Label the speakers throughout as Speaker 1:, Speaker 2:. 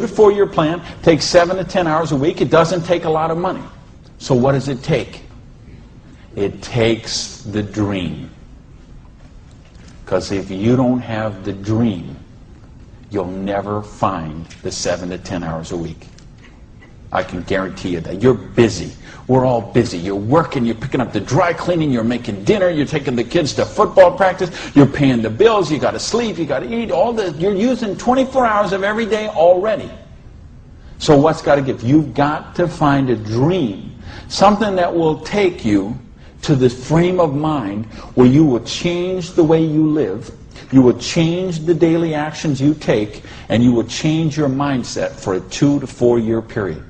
Speaker 1: to 4 year plan, takes 7 to 10 hours a week. It doesn't take a lot of money. So what does it take? It takes the dream. Because if you don't have the dream, you'll never find the 7 to 10 hours a week. I can guarantee you that. You're busy. We're all busy. You're working, you're picking up the dry cleaning, you're making dinner, you're taking the kids to football practice, you're paying the bills, you got to sleep, you got to eat, all this. You're using 24 hours of every day already. So what's got to give? You've got to find a dream, something that will take you to the frame of mind where you will change the way you live, you will change the daily actions you take, and you will change your mindset for a 2 to 4 year period.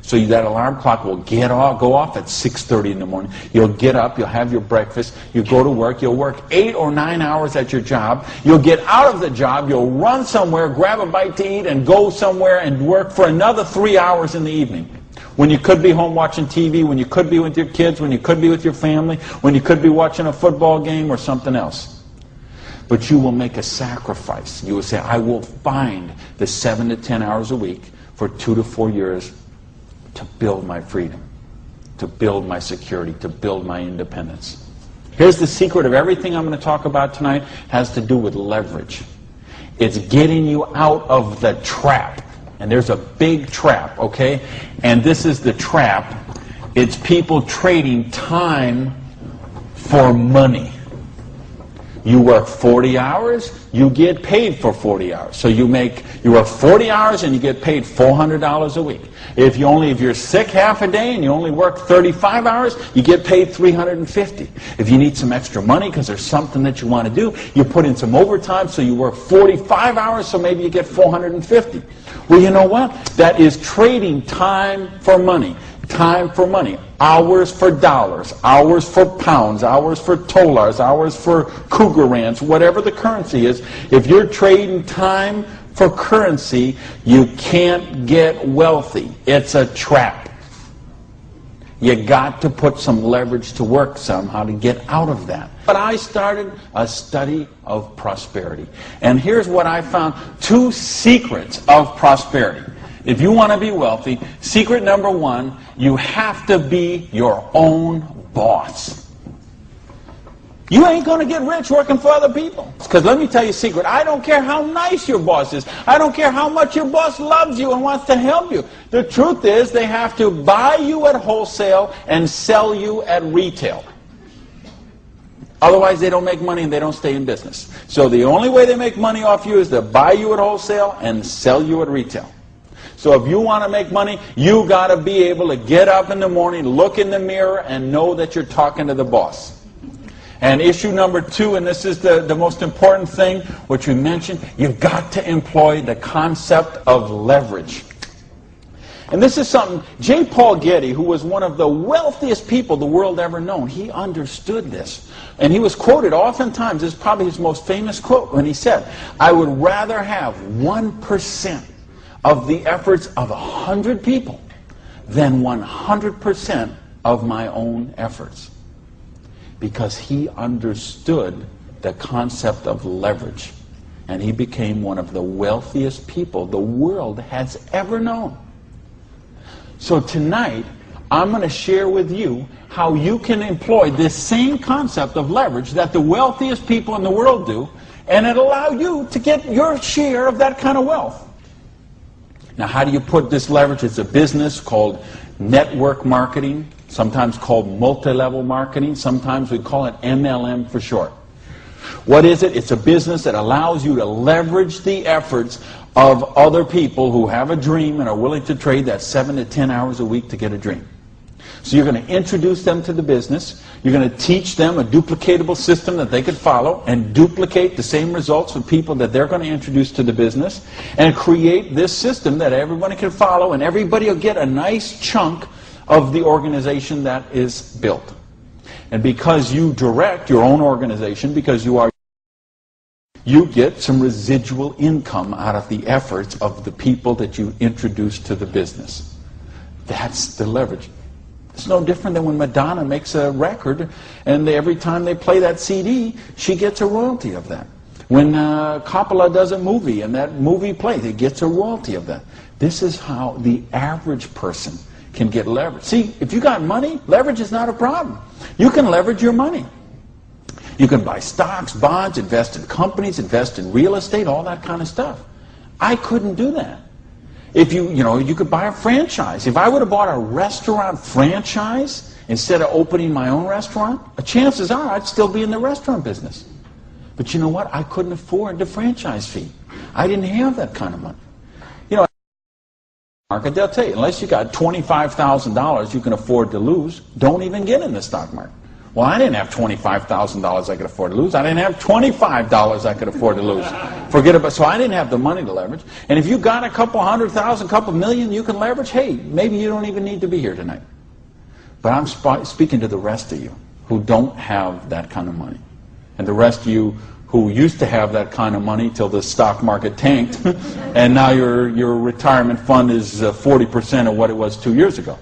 Speaker 1: So that alarm clock will go off at 6:30 in the morning. You'll get up, you'll have your breakfast, you go to work, you'll work 8 or 9 hours at your job, you'll get out of the job, you'll run somewhere, grab a bite to eat, and go somewhere and work for another 3 hours in the evening. When you could be home watching TV, when you could be with your kids, when you could be with your family, when you could be watching a football game or something else. But you will make a sacrifice. You will say, I will find the 7 to 10 hours a week for 2 to 4 years to build my freedom, to build my security, to build my independence. Here's the secret of everything I'm going to talk about tonight, has to do with leverage. It's getting you out of the trap. And there's a big trap, okay? And this is the trap. It's people trading time for money. You work 40 hours, you get paid for 40 hours. So you work 40 hours and you get paid $400 a week. If you're sick half a day and you only work 35 hours, you get paid $350. If you need some extra money because there's something that you want to do, you put in some overtime, so you work 45 hours, so maybe you get $450. Well, you know what? That is trading time for money. Time for money. Hours for dollars, hours for pounds, hours for dollars, hours for cougar rands, whatever the currency is. If you're trading time for currency, you can't get wealthy. It's a trap. You got to put some leverage to work somehow to get out of that. But I started a study of prosperity. And here's what I found. 2 secrets of prosperity. If you want to be wealthy, secret number 1, you have to be your own boss. You ain't going to get rich working for other people. Because let me tell you a secret. I don't care how nice your boss is. I don't care how much your boss loves you and wants to help you. The truth is they have to buy you at wholesale and sell you at retail. Otherwise they don't make money and they don't stay in business. So the only way they make money off you is to buy you at wholesale and sell you at retail. So if you want to make money, you got to be able to get up in the morning, look in the mirror, and know that you're talking to the boss. And issue number 2, and this is the most important thing, which we mentioned, you've got to employ the concept of leverage. And this is something, J. Paul Getty, who was one of the wealthiest people the world ever known, he understood this. And he was quoted oftentimes, this is probably his most famous quote, when he said, I would rather have 1% of the efforts of 100 people than 100% of my own efforts. Because he understood the concept of leverage. And he became one of the wealthiest people the world has ever known. So tonight, I'm going to share with you how you can employ this same concept of leverage that the wealthiest people in the world do, and it'll allow you to get your share of that kind of wealth. Now, how do you put this leverage? It's a business called network marketing, sometimes called multi-level marketing. Sometimes we call it MLM for short. What is it? It's a business that allows you to leverage the efforts of other people who have a dream and are willing to trade that 7 to 10 hours a week to get a dream. So you're going to introduce them to the business. You're going to teach them a duplicatable system that they could follow and duplicate the same results with people that they're going to introduce to the business, and create this system that everybody can follow, and everybody will get a nice chunk of the organization that is built. And because you direct your own organization, because you get some residual income out of the efforts of the people that you introduce to the business. That's the leverage. It's no different than when Madonna makes a record, and every time they play that CD, she gets a royalty of that. When Coppola does a movie and that movie plays, it gets a royalty of that. This is how the average person can get leverage. See, if you got money, leverage is not a problem. You can leverage your money. You can buy stocks, bonds, invest in companies, invest in real estate, all that kind of stuff. I couldn't do that. If you could buy a franchise. If I would have bought a restaurant franchise instead of opening my own restaurant, chances are I'd still be in the restaurant business. But you know what? I couldn't afford the franchise fee. I didn't have that kind of money. You know, market, they'll tell you, unless you got $25,000 you can afford to lose, don't even get in the stock market. Well, I didn't have $25,000 I could afford to lose. I didn't have $25 I could afford to lose. Forget about. So I didn't have the money to leverage. And if you got a couple $100,000, couple million you can leverage, hey, maybe you don't even need to be here tonight. But I'm speaking to the rest of you who don't have that kind of money. And the rest of you who used to have that kind of money till the stock market tanked, and now your retirement fund is 40% of what it was 2 years ago.